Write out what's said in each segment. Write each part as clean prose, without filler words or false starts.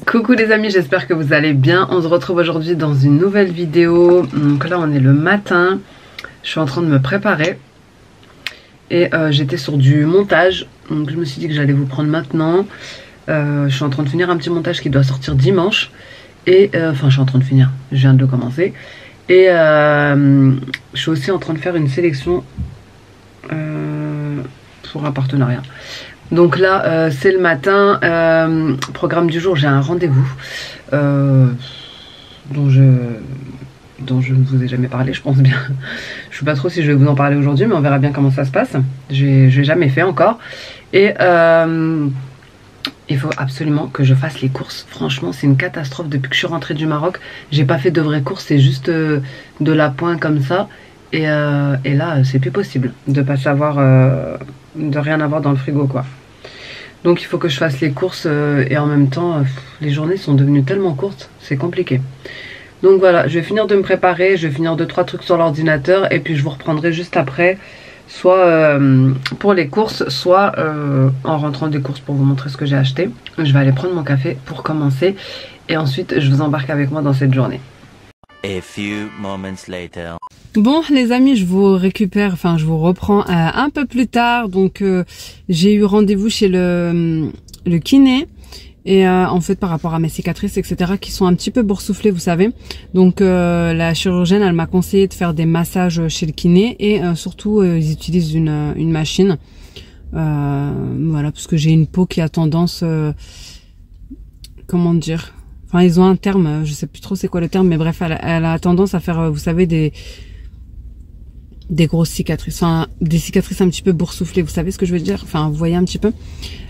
Coucou les amis, j'espère que vous allez bien. On se retrouve aujourd'hui dans une nouvelle vidéo. Donc là on est le matin, je suis en train de me préparer et j'étais sur du montage. Donc je me suis dit que j'allais vous prendre maintenant. Je suis en train de finir un petit montage qui doit sortir dimanche. Et enfin je suis en train de finir, je viens de le commencer. Et je suis aussi en train de faire une sélection pour un partenariat. Donc là c'est le matin, programme du jour, j'ai un rendez-vous dont je ne vous ai jamais parlé, je pense bien. Je sais pas trop si je vais vous en parler aujourd'hui, mais on verra bien comment ça se passe. Je l'ai jamais fait encore. Et il faut absolument que je fasse les courses. Franchement c'est une catastrophe depuis que je suis rentrée du Maroc. J'ai pas fait de vraies courses, c'est juste de la pointe comme ça. Et là c'est plus possible de pas savoir, de rien avoir dans le frigo quoi. Donc il faut que je fasse les courses et en même temps les journées sont devenues tellement courtes, c'est compliqué. Donc voilà, je vais finir de me préparer, je vais finir 2-3 trucs sur l'ordinateur et puis je vous reprendrai juste après, soit pour les courses, soit en rentrant des courses pour vous montrer ce que j'ai acheté. Je vais aller prendre mon café pour commencer et ensuite je vous embarque avec moi dans cette journée. A few moments later. Bon les amis, je vous récupère, enfin je vous reprends un peu plus tard. Donc j'ai eu rendez-vous chez le kiné. Et en fait par rapport à mes cicatrices etc qui sont un petit peu boursouflées vous savez. Donc la chirurgienne elle m'a conseillé de faire des massages chez le kiné. Et surtout ils utilisent une machine. Voilà, parce que j'ai une peau qui a tendance... comment dire, enfin ils ont un terme, je sais plus trop c'est quoi le terme, mais bref elle a tendance à faire vous savez des grosses cicatrices, enfin des cicatrices un petit peu boursouflées, vous savez ce que je veux dire, enfin vous voyez un petit peu.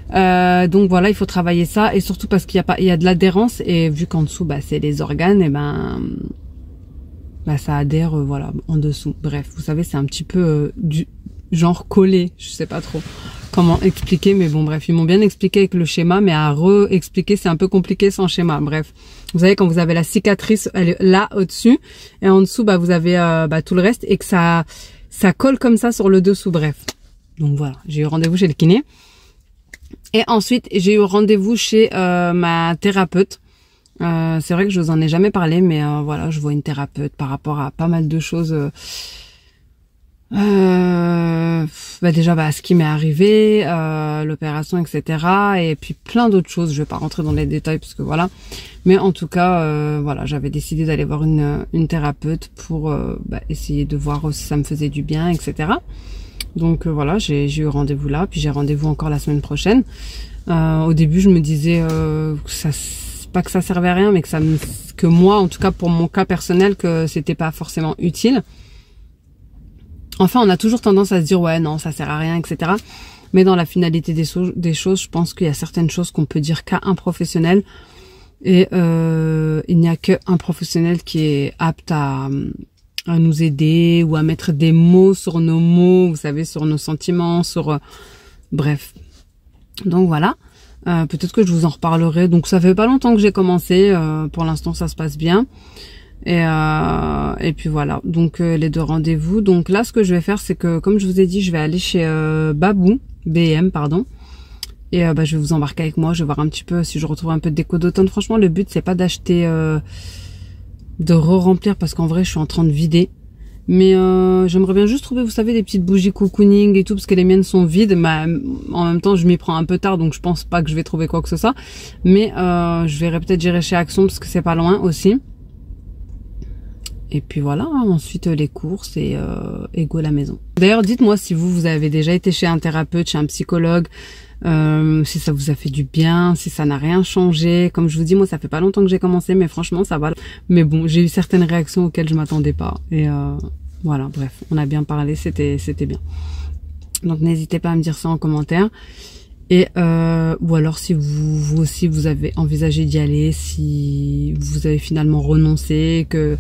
Donc voilà, il faut travailler ça et surtout parce qu'il y a de l'adhérence et vu qu'en dessous bah c'est les organes et ben ça adhère voilà en dessous. Bref, vous savez c'est un petit peu du genre collé, je sais pas trop comment expliquer, mais bon bref, ils m'ont bien expliqué avec le schéma, mais à re-expliquer c'est un peu compliqué sans schéma. Bref, vous savez quand vous avez la cicatrice elle est là au-dessus et en dessous bah vous avez tout le reste et que ça colle comme ça sur le dessous. Bref, donc voilà, j'ai eu rendez-vous chez le kiné et ensuite j'ai eu rendez-vous chez ma thérapeute. C'est vrai que je vous en ai jamais parlé, mais voilà, je vois une thérapeute par rapport à pas mal de choses. Déjà à ce qui m'est arrivé, l'opération etc, et puis plein d'autres choses. Je vais pas rentrer dans les détails parce que voilà, mais en tout cas voilà, j'avais décidé d'aller voir une thérapeute pour essayer de voir si ça me faisait du bien etc. Donc voilà, j'ai eu rendez-vous là, puis j'ai rendez-vous encore la semaine prochaine. Au début je me disais pas que ça servait à rien, mais que moi en tout cas pour mon cas personnel que c'était pas forcément utile. Enfin, on a toujours tendance à se dire ouais non ça sert à rien etc. Mais dans la finalité des choses, je pense qu'il y a certaines choses qu'on peut dire qu'à un professionnel et il n'y a qu'un professionnel qui est apte à nous aider ou à mettre des mots sur nos mots, vous savez, sur nos sentiments, sur bref. Donc voilà. Peut-être que je vous en reparlerai. Donc ça fait pas longtemps que j'ai commencé. Pour l'instant ça se passe bien. Et puis voilà, donc les 2 rendez-vous. Donc là ce que je vais faire c'est que comme je vous ai dit je vais aller chez BM pardon. Et je vais vous embarquer avec moi, je vais voir un petit peu si je retrouve un peu de déco d'automne. Franchement le but c'est pas d'acheter de re-remplir parce qu'en vrai je suis en train de vider. Mais j'aimerais bien juste trouver vous savez des petites bougies cocooning et tout parce que les miennes sont vides. Mais en même temps je m'y prends un peu tard donc je pense pas que je vais trouver quoi que ce soit. Mais je verrai peut-être j'irai chez Action parce que c'est pas loin aussi. Et puis voilà, hein, ensuite les courses et go à la maison. D'ailleurs, dites-moi si vous avez déjà été chez un thérapeute, chez un psychologue, si ça vous a fait du bien, si ça n'a rien changé. Comme je vous dis, moi ça fait pas longtemps que j'ai commencé, mais franchement ça va. Mais bon, j'ai eu certaines réactions auxquelles je m'attendais pas. Et voilà, bref, on a bien parlé, c'était bien. Donc n'hésitez pas à me dire ça en commentaire. Et ou alors si vous aussi vous avez envisagé d'y aller, si vous avez finalement renoncé, que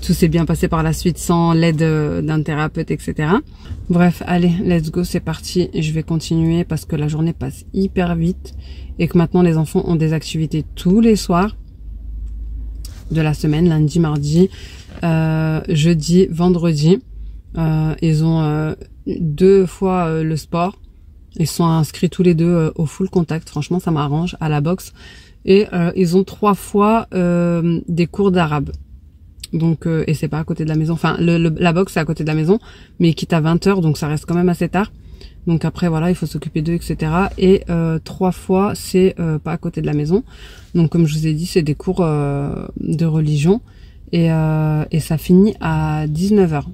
tout s'est bien passé par la suite sans l'aide d'un thérapeute, etc. Bref, allez, let's go, c'est parti. Je vais continuer parce que la journée passe hyper vite et que maintenant les enfants ont des activités tous les soirs de la semaine, lundi, mardi, jeudi, vendredi. Ils ont 2 fois le sport. Ils sont inscrits tous les 2 au full contact. Franchement, ça m'arrange, à la boxe. Et ils ont 3 fois des cours d'arabe. Donc et c'est pas à côté de la maison. Enfin, la boxe c'est à côté de la maison, mais ils quittent à 20h, donc ça reste quand même assez tard. Donc après voilà, il faut s'occuper d'eux, etc. Et 3 fois c'est pas à côté de la maison. Donc comme je vous ai dit, c'est des cours de religion et ça finit à 19h.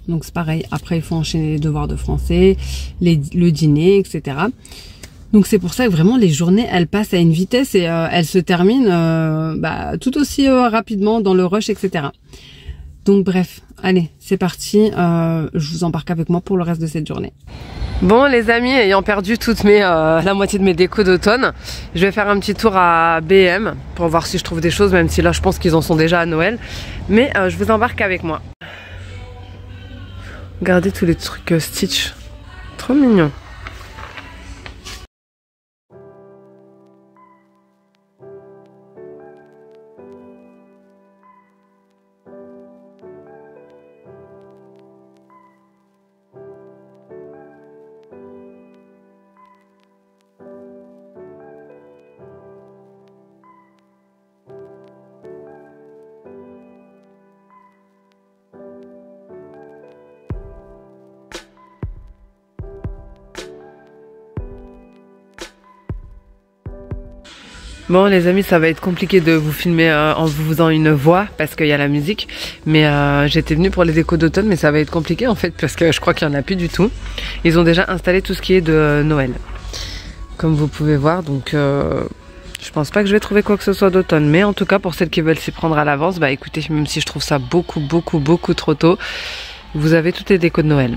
Donc c'est pareil. Après il faut enchaîner les devoirs de français, le dîner, etc. Donc c'est pour ça que vraiment les journées elles passent à une vitesse et elles se terminent tout aussi rapidement dans le rush, etc. Donc bref, allez c'est parti, je vous embarque avec moi pour le reste de cette journée. Bon les amis, ayant perdu la moitié de mes décos d'automne, je vais faire un petit tour à B&M pour voir si je trouve des choses, même si là je pense qu'ils en sont déjà à Noël. Mais je vous embarque avec moi. Regardez tous les trucs Stitch, trop mignon. Bon les amis, ça va être compliqué de vous filmer en vous faisant une voix parce qu'il y a la musique. Mais j'étais venue pour les décos d'automne, mais ça va être compliqué en fait parce que je crois qu'il n'y en a plus du tout. Ils ont déjà installé tout ce qui est de Noël, comme vous pouvez voir. Donc je pense pas que je vais trouver quoi que ce soit d'automne. Mais en tout cas pour celles qui veulent s'y prendre à l'avance, bah écoutez, même si je trouve ça beaucoup trop tôt, vous avez toutes les décos de Noël.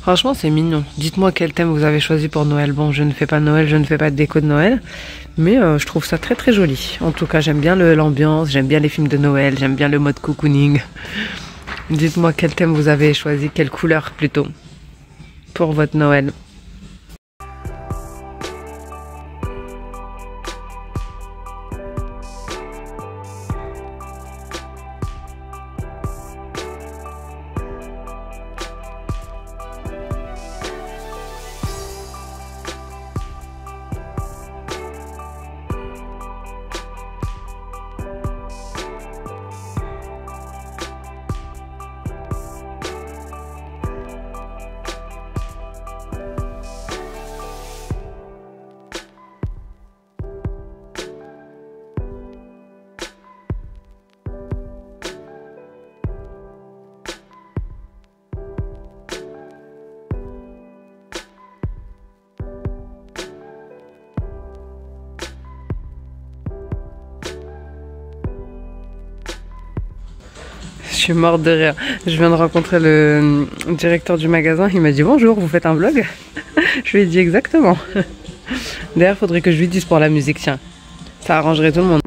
Franchement c'est mignon. Dites-moi quel thème vous avez choisi pour Noël. Bon, je ne fais pas Noël, je ne fais pas de déco de Noël, mais je trouve ça très joli. En tout cas j'aime bien l'ambiance, j'aime bien les films de Noël, j'aime bien le mode cocooning. Dites-moi quel thème vous avez choisi, quelle couleur plutôt pour votre Noël. Je suis morte de rire. Je viens de rencontrer le directeur du magasin. Il m'a dit bonjour, vous faites un vlog? Je lui ai dit exactement. D'ailleurs, il faudrait que je lui dise pour la musique, tiens. Ça arrangerait tout le monde.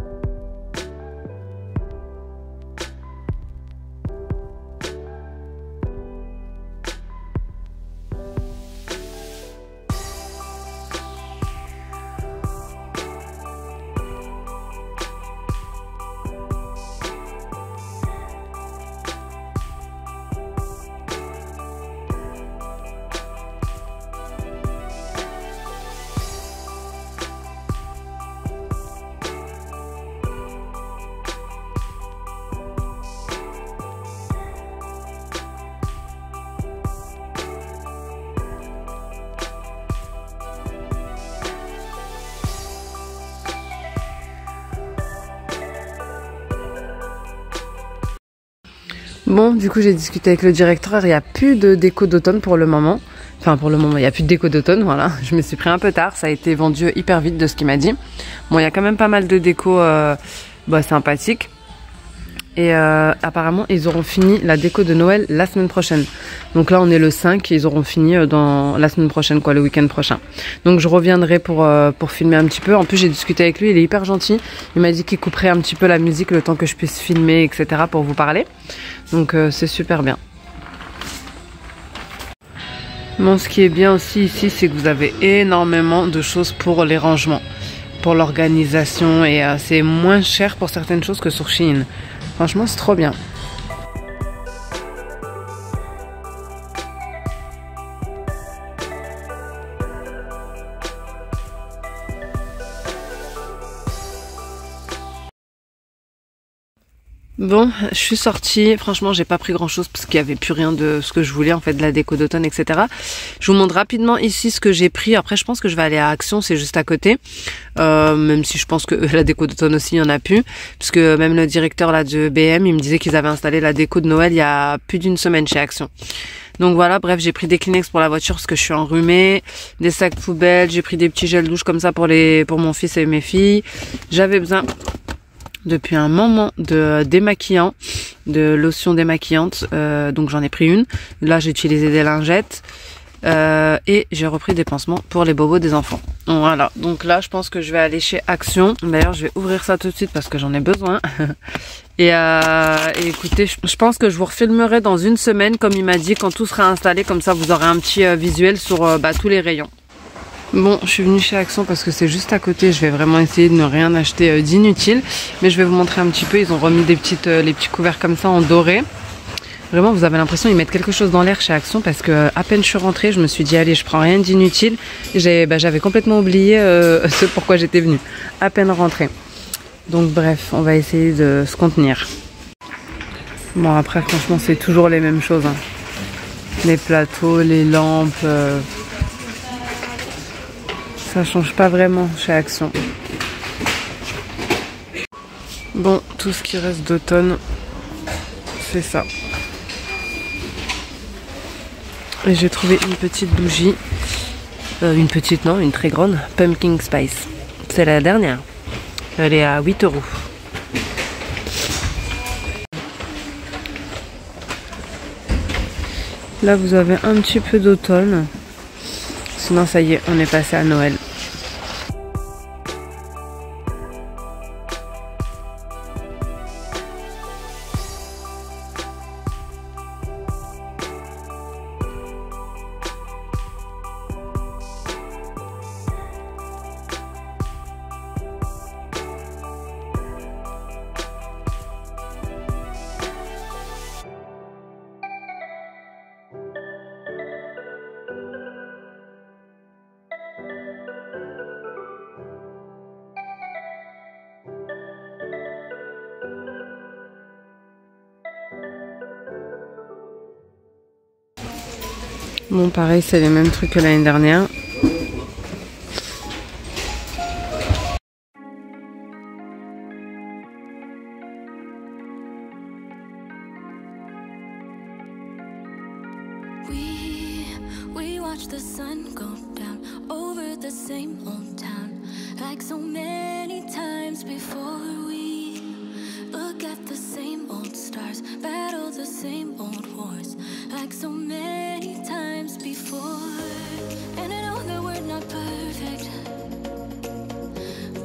Bon, du coup j'ai discuté avec le directeur, il n'y a plus de déco d'automne pour le moment. Enfin pour le moment, il n'y a plus de déco d'automne, voilà. Je me suis pris un peu tard, ça a été vendu hyper vite de ce qu'il m'a dit. Bon, il y a quand même pas mal de déco sympathiques. Et apparemment, ils auront fini la déco de Noël la semaine prochaine. Donc là, on est le 5 et ils auront fini dans la semaine prochaine, quoi, le week-end prochain. Donc je reviendrai pour filmer un petit peu. En plus, j'ai discuté avec lui, il est hyper gentil. Il m'a dit qu'il couperait un petit peu la musique le temps que je puisse filmer, etc. pour vous parler. Donc c'est super bien. Bon, ce qui est bien aussi ici, c'est que vous avez énormément de choses pour les rangements, pour l'organisation. Et c'est moins cher pour certaines choses que sur Shein. Franchement, c'est trop bien. Bon, je suis sortie, franchement j'ai pas pris grand chose parce qu'il y avait plus rien de ce que je voulais en fait, de la déco d'automne, etc. Je vous montre rapidement ici ce que j'ai pris. Après je pense que je vais aller à Action, c'est juste à côté, même si je pense que la déco d'automne aussi il y en a plus, parce que même le directeur là de BM il me disait qu'ils avaient installé la déco de Noël il y a plus d'une semaine chez Action. Donc voilà, bref, j'ai pris des Kleenex pour la voiture parce que je suis enrhumée, des sacs poubelles, j'ai pris des petits gels douche comme ça pour mon fils et mes filles. J'avais besoin depuis un moment de démaquillant, de lotion démaquillante, donc j'en ai pris une. Là j'ai utilisé des lingettes et j'ai repris des pansements pour les bobos des enfants. Voilà, donc là je pense que je vais aller chez Action. D'ailleurs je vais ouvrir ça tout de suite parce que j'en ai besoin. Et écoutez, je pense que je vous refilmerai dans une semaine comme il m'a dit, quand tout sera installé, comme ça vous aurez un petit visuel sur tous les rayons. Bon, je suis venue chez Action parce que c'est juste à côté. Je vais vraiment essayer de ne rien acheter d'inutile. Mais je vais vous montrer un petit peu. Ils ont remis les petits couverts comme ça en doré. Vraiment, vous avez l'impression qu'ils mettent quelque chose dans l'air chez Action parce que à peine je suis rentrée, je me suis dit allez, je prends rien d'inutile. J'avais complètement oublié ce pourquoi j'étais venue. À peine rentrée. Donc bref, on va essayer de se contenir. Bon, après franchement, c'est toujours les mêmes choses. Hein. Les plateaux, les lampes... Ça change pas vraiment chez Action. Bon, tout ce qui reste d'automne, c'est ça. Et j'ai trouvé une petite bougie. Une petite, non, une très grande. Pumpkin Spice. C'est la dernière. Elle est à 8 €. Là, vous avez un petit peu d'automne. Sinon, ça y est, on est passé à Noël. Bon, pareil, c'est les mêmes trucs que l'année dernière. We watch the sun go down over the same old town, like so many times before. We look at the same old stars, battle the same old wars, like so many times before. And I know that we're not perfect,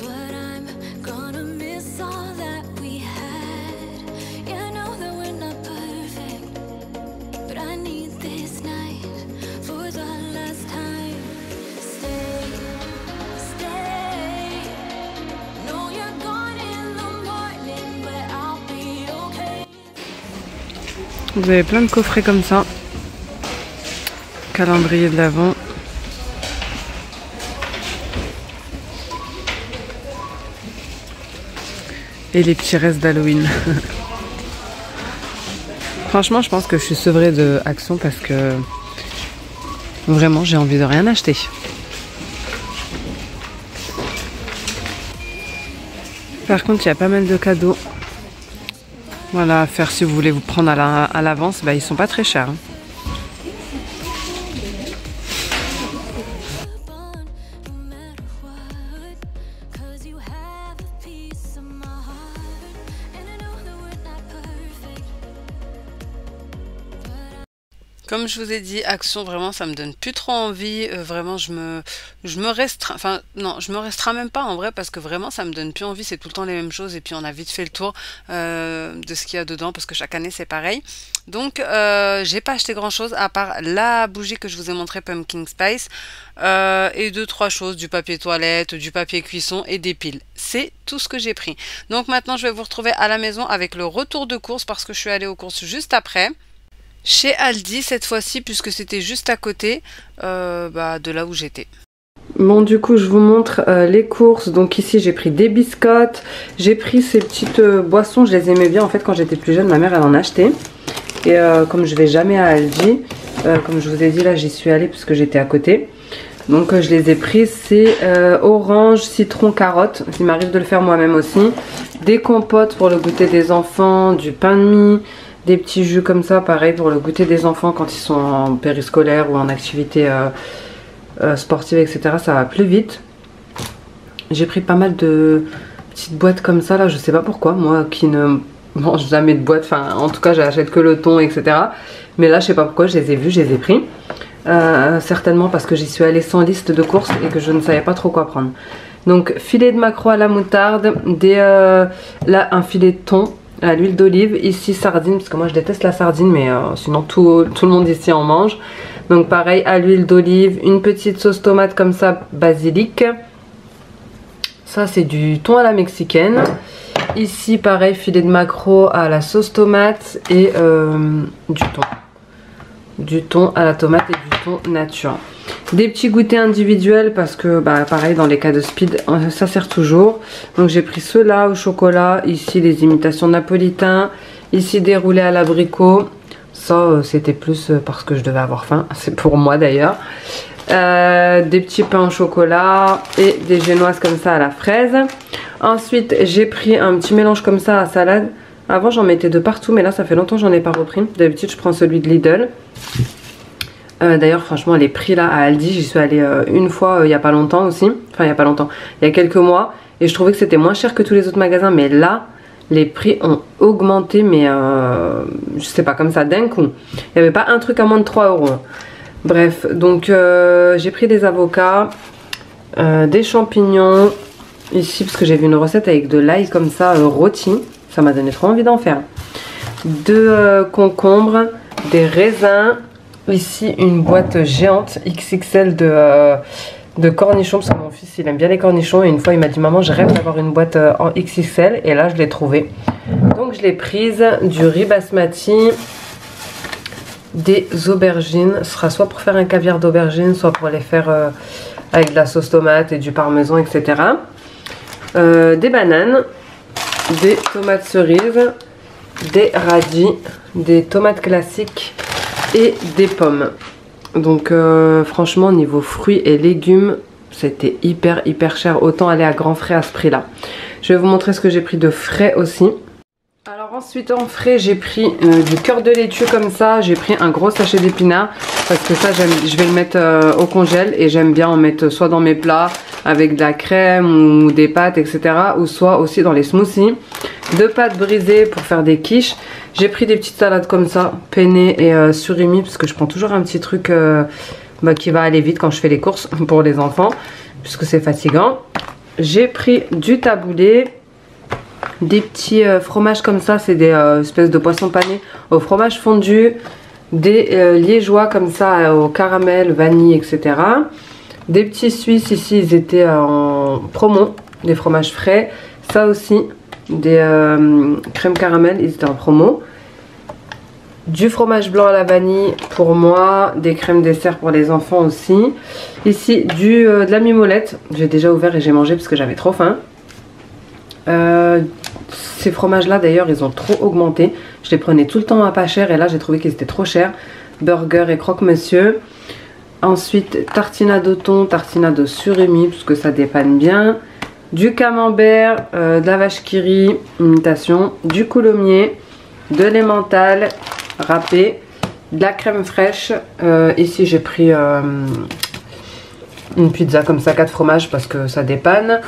but I'm gonna miss all that we had. Yeah, I know that we're not perfect, but I need this night for the last time. Stay, stay. No, you're gone in the morning, but I'll be okay. Vous avez plein de coffrets comme ça. Calendrier de l'Avent. Et les petits restes d'Halloween. Franchement, je pense que je suis sevrée de Action parce que vraiment, j'ai envie de rien acheter. Par contre, il y a pas mal de cadeaux. Voilà, à faire si vous voulez vous prendre à l'avance, bah, ils sont pas très chers. Hein. Comme je vous ai dit, Action, vraiment, ça me donne plus trop envie. Vraiment, je me restreins. Enfin, non, je me restreins même pas en vrai parce que vraiment, ça me donne plus envie. C'est tout le temps les mêmes choses et puis on a vite fait le tour de ce qu'il y a dedans parce que chaque année c'est pareil. Donc, j'ai pas acheté grand chose à part la bougie que je vous ai montré, Pumpkin Spice, et 2-3 choses, du papier toilette, du papier cuisson et des piles. C'est tout ce que j'ai pris. Donc maintenant, je vais vous retrouver à la maison avec le retour de course parce que je suis allée aux courses juste après. Chez Aldi cette fois-ci puisque c'était juste à côté de là où j'étais. Bon, du coup je vous montre les courses. Donc ici j'ai pris des biscottes, j'ai pris ces petites boissons, je les aimais bien en fait quand j'étais plus jeune, ma mère elle en achetait. Et comme je vais jamais à Aldi, comme je vous ai dit là j'y suis allée parce que j'étais à côté. Donc je les ai pris, c'est orange, citron, carotte, il m'arrive de le faire moi-même aussi. Des compotes pour le goûter des enfants, du pain de mie. Des petits jus comme ça, pareil pour le goûter des enfants quand ils sont en périscolaire ou en activité sportive, etc. Ça va plus vite. J'ai pris pas mal de petites boîtes comme ça, là, je sais pas pourquoi. Moi qui ne mange jamais de boîtes, enfin en tout cas j'achète que le thon, etc. Mais là je sais pas pourquoi, je les ai vus, je les ai pris. Certainement parce que j'y suis allée sans liste de courses et que je ne savais pas trop quoi prendre. Donc filet de maquereau à la moutarde, là un filet de thon à l'huile d'olive, ici sardine parce que moi je déteste la sardine mais sinon tout le monde ici en mange. Donc pareil à l'huile d'olive, une petite sauce tomate comme ça, basilic. Ça c'est du thon à la mexicaine. Ici pareil filet de maquereau à la sauce tomate et du thon. Du thon à la tomate et du thon nature. Des petits goûters individuels parce que pareil dans les cas de speed ça sert toujours. Donc j'ai pris ceux-là au chocolat, ici les imitations napolitains, ici des roulés à l'abricot. Ça c'était plus parce que je devais avoir faim, c'est pour moi d'ailleurs. Des petits pains au chocolat et des génoises comme ça à la fraise. Ensuite j'ai pris un petit mélange comme ça à salade. Avant j'en mettais de partout mais là ça fait longtemps que j'en ai pas repris. D'habitude je prends celui de Lidl. D'ailleurs franchement les prix là à Aldi, j'y suis allée une fois il y a pas longtemps aussi. Enfin il y a pas longtemps, il y a quelques mois. Et je trouvais que c'était moins cher que tous les autres magasins. Mais là les prix ont augmenté mais je sais pas comme ça d'un coup. Il n'y avait pas un truc à moins de 3 €. Bref donc j'ai pris des avocats, des champignons. Ici parce que j'ai vu une recette avec de l'ail comme ça rôti. Ça m'a donné trop envie d'en faire. 2 concombres, des raisins. Ici une boîte géante XXL de cornichons parce que mon fils il aime bien les cornichons et une fois il m'a dit maman je rêve d'avoir une boîte en XXL et là je l'ai trouvé. Donc je l'ai prise, du riz basmati, des aubergines, ce sera soit pour faire un caviar d'aubergine soit pour les faire avec de la sauce tomate et du parmesan etc. Des bananes, des tomates cerises, des radis, des tomates classiques et des pommes. Donc franchement niveau fruits et légumes c'était hyper cher, autant aller à Grand Frais à ce prix là. Je vais vous montrer ce que j'ai pris de frais aussi. Alors ensuite en frais j'ai pris du cœur de laitue comme ça, j'ai pris un gros sachet d'épinards parce que ça je vais le mettre au congèle et j'aime bien en mettre soit dans mes plats avec de la crème ou des pâtes etc. ou soit aussi dans les smoothies. 2 pâtes brisées pour faire des quiches. J'ai pris des petites salades comme ça, penne et surimi parce que je prends toujours un petit truc qui va aller vite quand je fais les courses pour les enfants puisque c'est fatigant. J'ai pris du taboulé. Des petits fromages comme ça, c'est des espèces de poissons panés au fromage fondu, des liégeois comme ça au caramel, vanille, etc. Des petits suisses ici, ils étaient en promo, des fromages frais. Ça aussi, des crèmes caramel, ils étaient en promo. Du fromage blanc à la vanille pour moi, des crèmes dessert pour les enfants aussi. Ici, de la mimolette, j'ai déjà ouvert et j'ai mangé parce que j'avais trop faim. Ces fromages là d'ailleurs ils ont trop augmenté, je les prenais tout le temps à pas cher et là j'ai trouvé qu'ils étaient trop chers. Burger et croque-monsieur. Ensuite tartinade au thon, tartinade au surimi parce que ça dépanne bien. Du camembert, de la vache qui rit, imitation, du coulommiers, de l'emmental râpé, de la crème fraîche. Ici j'ai pris une pizza comme ça, 4 fromages parce que ça dépanne.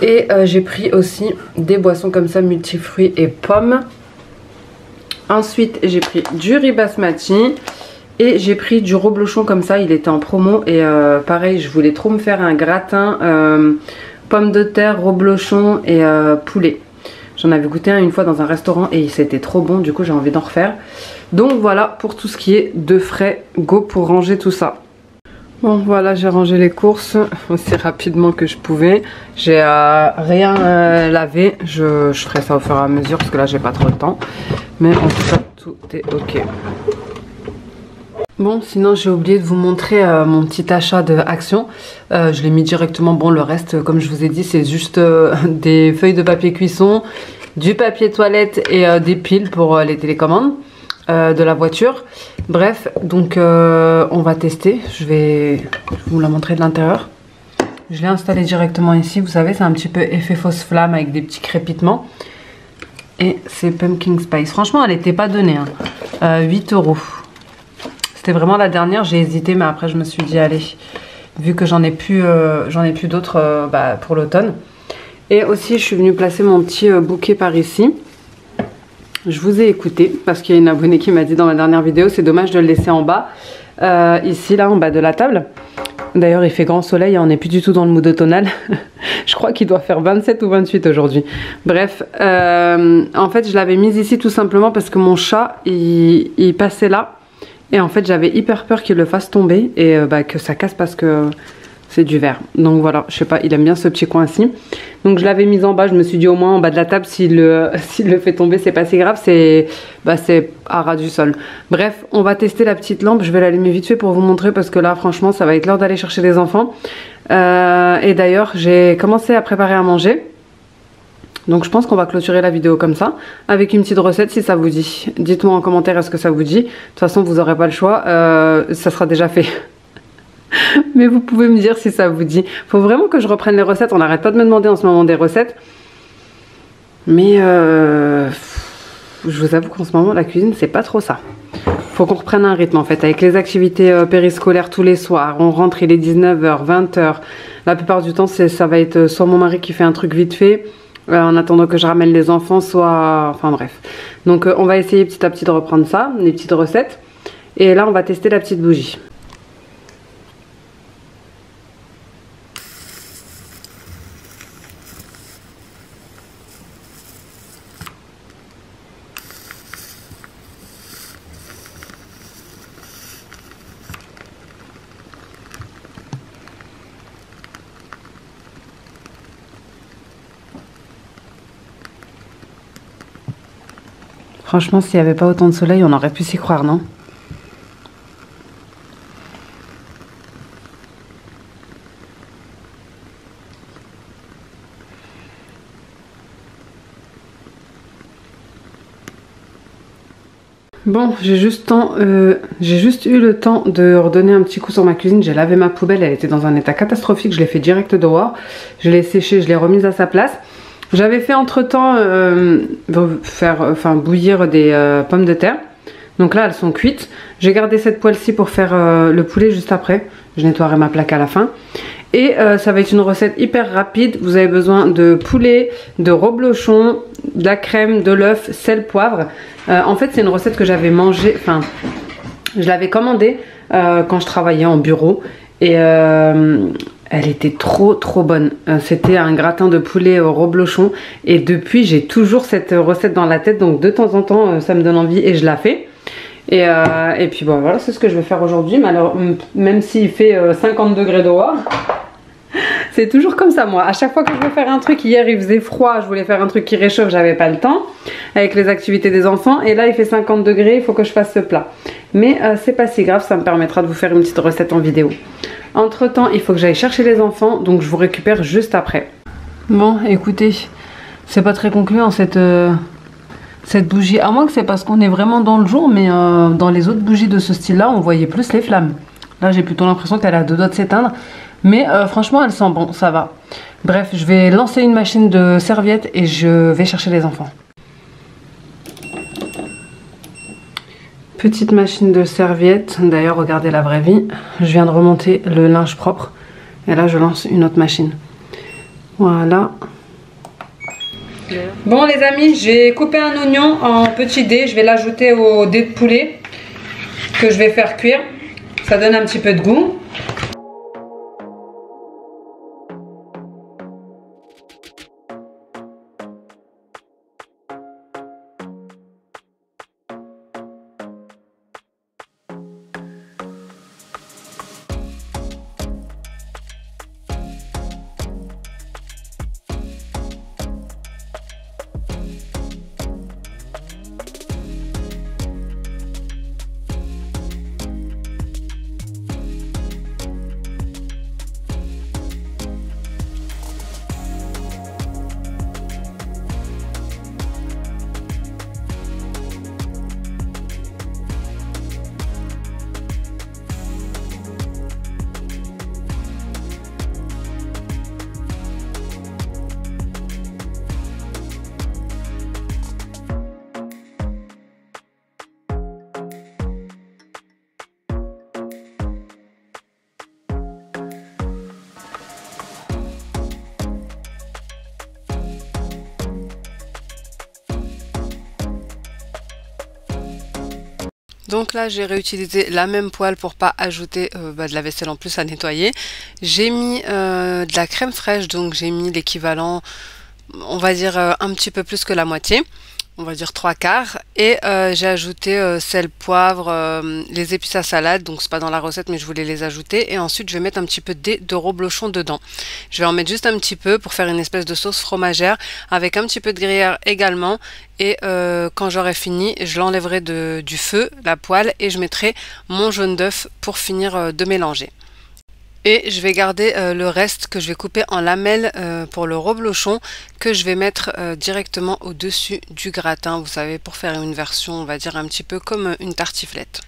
Et j'ai pris aussi des boissons comme ça, multifruits et pommes. Ensuite j'ai pris du riz basmati. Et j'ai pris du reblochon comme ça, il était en promo. Et pareil, je voulais trop me faire un gratin pommes de terre, reblochon et poulet. J'en avais goûté un une fois dans un restaurant et c'était trop bon, du coup j'ai envie d'en refaire. Donc voilà pour tout ce qui est de frais, go pour ranger tout ça. Bon voilà, j'ai rangé les courses aussi rapidement que je pouvais. J'ai rien lavé, je ferai ça au fur et à mesure parce que là j'ai pas trop le temps. Mais en tout cas tout est ok. Bon, sinon j'ai oublié de vous montrer mon petit achat de Action. Je l'ai mis directement. Bon, le reste, comme je vous ai dit, c'est juste des feuilles de papier cuisson, du papier toilette et des piles pour les télécommandes de la voiture. Bref, donc on va tester. Je vais vous la montrer de l'intérieur. Je l'ai installé directement ici. Vous savez, c'est un petit peu effet fausse flamme avec des petits crépitements. Et c'est Pumpkin Spice. Franchement, elle n'était pas donnée. Hein. 8 €. C'était vraiment la dernière, j'ai hésité, mais après je me suis dit allez, vu que j'en ai plus d'autres pour l'automne. Et aussi je suis venue placer mon petit bouquet par ici. Je vous ai écouté parce qu'il y a une abonnée qui m'a dit dans ma dernière vidéo, c'est dommage de le laisser en bas, ici là en bas de la table. D'ailleurs il fait grand soleil, on n'est plus du tout dans le mood automnal. Je crois qu'il doit faire 27 ou 28 aujourd'hui. Bref, en fait je l'avais mise ici tout simplement parce que mon chat il passait là. Et en fait j'avais hyper peur qu'il le fasse tomber et que ça casse parce que c'est du verre. Donc voilà, je sais pas, il aime bien ce petit coin-ci. Donc je l'avais mise en bas, je me suis dit au moins en bas de la table, s'il le fait tomber, c'est pas si grave, c'est à ras du sol. Bref, on va tester la petite lampe, je vais l'allumer vite fait pour vous montrer parce que là franchement ça va être l'heure d'aller chercher les enfants. Et d'ailleurs j'ai commencé à préparer à manger. Donc je pense qu'on va clôturer la vidéo comme ça, avec une petite recette si ça vous dit. Dites-moi en commentaire est-ce que ça vous dit. De toute façon vous n'aurez pas le choix, ça sera déjà fait. Mais vous pouvez me dire si ça vous dit. Faut vraiment que je reprenne les recettes, on n'arrête pas de me demander en ce moment des recettes. Mais je vous avoue qu'en ce moment la cuisine c'est pas trop ça. Faut qu'on reprenne un rythme en fait, avec les activités périscolaires tous les soirs. On rentre, il est 19 h, 20 h. La plupart du temps ça va être soit mon mari qui fait un truc vite fait, en attendant que je ramène les enfants, soit... Enfin bref. Donc on va essayer petit à petit de reprendre ça, les petites recettes. Et là on va tester la petite bougie. Franchement, s'il n'y avait pas autant de soleil, on aurait pu s'y croire, non? Bon, j'ai juste eu le temps de redonner un petit coup sur ma cuisine. J'ai lavé ma poubelle, elle était dans un état catastrophique. Je l'ai fait direct dehors. Je l'ai séchée, je l'ai remise à sa place. J'avais fait entre temps bouillir des pommes de terre. Donc là elles sont cuites. J'ai gardé cette poêle-ci pour faire le poulet juste après. Je nettoierai ma plaque à la fin. Et ça va être une recette hyper rapide. Vous avez besoin de poulet, de reblochon, de la crème, de l'œuf, sel, poivre. En fait c'est une recette que j'avais mangée, enfin je l'avais commandée quand je travaillais en bureau. Et elle était trop bonne. C'était un gratin de poulet au reblochon. Et depuis, j'ai toujours cette recette dans la tête. Donc de temps en temps, ça me donne envie et je la fais. Et puis bon, voilà, c'est ce que je vais faire aujourd'hui. Même s'il fait 50 degrés dehors. C'est toujours comme ça moi. À chaque fois que je veux faire un truc, hier il faisait froid, je voulais faire un truc qui réchauffe, j'avais pas le temps. Avec les activités des enfants. Et là il fait 50 degrés, il faut que je fasse ce plat. Mais c'est pas si grave, ça me permettra de vous faire une petite recette en vidéo. Entre temps, il faut que j'aille chercher les enfants, donc je vous récupère juste après. Bon, écoutez, c'est pas très concluant cette bougie. À moins que c'est parce qu'on est vraiment dans le jour, mais dans les autres bougies de ce style-là, on voyait plus les flammes. Là, j'ai plutôt l'impression qu'elle a deux doigts de s'éteindre. Mais franchement, elle sent bon, ça va. Bref, je vais lancer une machine de serviettes et je vais chercher les enfants. petite machine de serviettes. D'ailleurs, regardez la vraie vie. Je viens de remonter le linge propre. Et là, je lance une autre machine. Voilà. Bon les amis, j'ai coupé un oignon en petits dés. Je vais l'ajouter au dés de poulet que je vais faire cuire. Ça donne un petit peu de goût. Donc là j'ai réutilisé la même poêle pour pas ajouter de la vaisselle en plus à nettoyer. J'ai mis de la crème fraîche, donc j'ai mis l'équivalent, on va dire un petit peu plus que la moitié, on va dire 3/4. Et j'ai ajouté sel, poivre, les épices à salade, donc c'est pas dans la recette mais je voulais les ajouter. Et ensuite je vais mettre un petit peu de reblochon dedans. Je vais en mettre juste un petit peu pour faire une espèce de sauce fromagère avec un petit peu de gruyère également. Et quand j'aurai fini, je l'enlèverai du feu, la poêle, et je mettrai mon jaune d'œuf pour finir de mélanger. Et je vais garder le reste que je vais couper en lamelles pour le reblochon, que je vais mettre directement au-dessus du gratin, vous savez, pour faire une version, on va dire, un petit peu comme une tartiflette.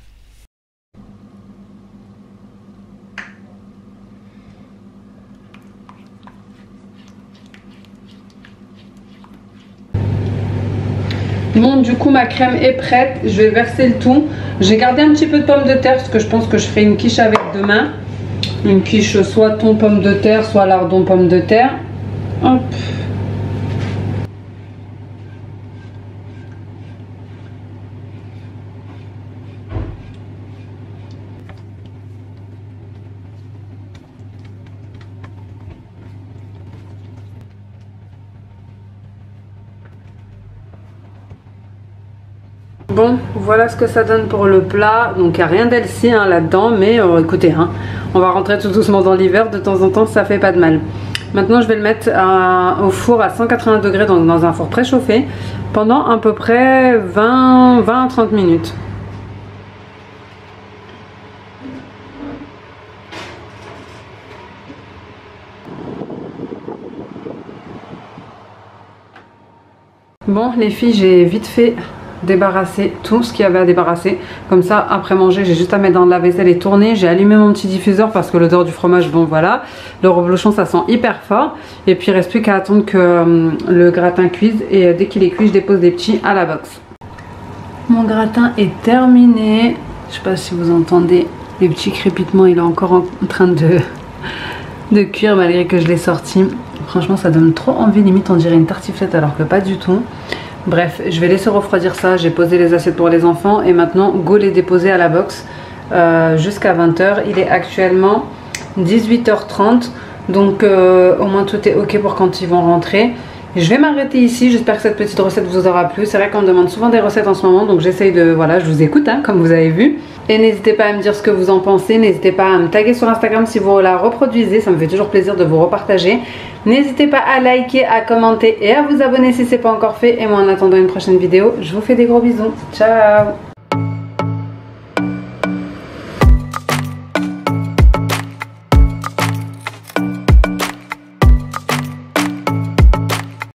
Bon, du coup ma crème est prête, je vais verser le tout. J'ai gardé un petit peu de pommes de terre parce que je pense que je ferai une quiche avec demain. Une quiche soit thon pomme de terre, soit lardon pomme de terre. Hop. Bon, voilà ce que ça donne pour le plat. Donc il n'y a rien d'healthy là-dedans, mais écoutez, on va rentrer tout doucement dans l'hiver, de temps en temps ça fait pas de mal. Maintenant je vais le mettre au four à 180 degrés, donc dans un four préchauffé, pendant à peu près 20 à 30 minutes. Bon les filles, j'ai vite fait débarrasser tout ce qu'il y avait à débarrasser. Comme ça, après manger, j'ai juste à mettre dans de la vaisselle et tourner. J'ai allumé mon petit diffuseur parce que l'odeur du fromage, bon voilà. Le reblochon, ça sent hyper fort. Et puis, il reste plus qu'à attendre que le gratin cuise. Et dès qu'il est cuit, je dépose des petits à la box. Mon gratin est terminé. Je sais pas si vous entendez les petits crépitements. Il est encore en train de cuire malgré que je l'ai sorti. Franchement, ça donne trop envie. Limite, on dirait une tartiflette alors que pas du tout. Bref, je vais laisser refroidir ça. J'ai posé les assiettes pour les enfants et maintenant go les déposer à la box jusqu'à 20 h. Il est actuellement 18 h 30, donc au moins tout est ok pour quand ils vont rentrer. Je vais m'arrêter ici. J'espère que cette petite recette vous aura plu. C'est vrai qu'on me demande souvent des recettes en ce moment, donc j'essaye de... Voilà, je vous écoute comme vous avez vu. Et n'hésitez pas à me dire ce que vous en pensez. N'hésitez pas à me taguer sur Instagram si vous la reproduisez. Ça me fait toujours plaisir de vous repartager. N'hésitez pas à liker, à commenter et à vous abonner si ce n'est pas encore fait. Et moi en attendant une prochaine vidéo, je vous fais des gros bisous. Ciao!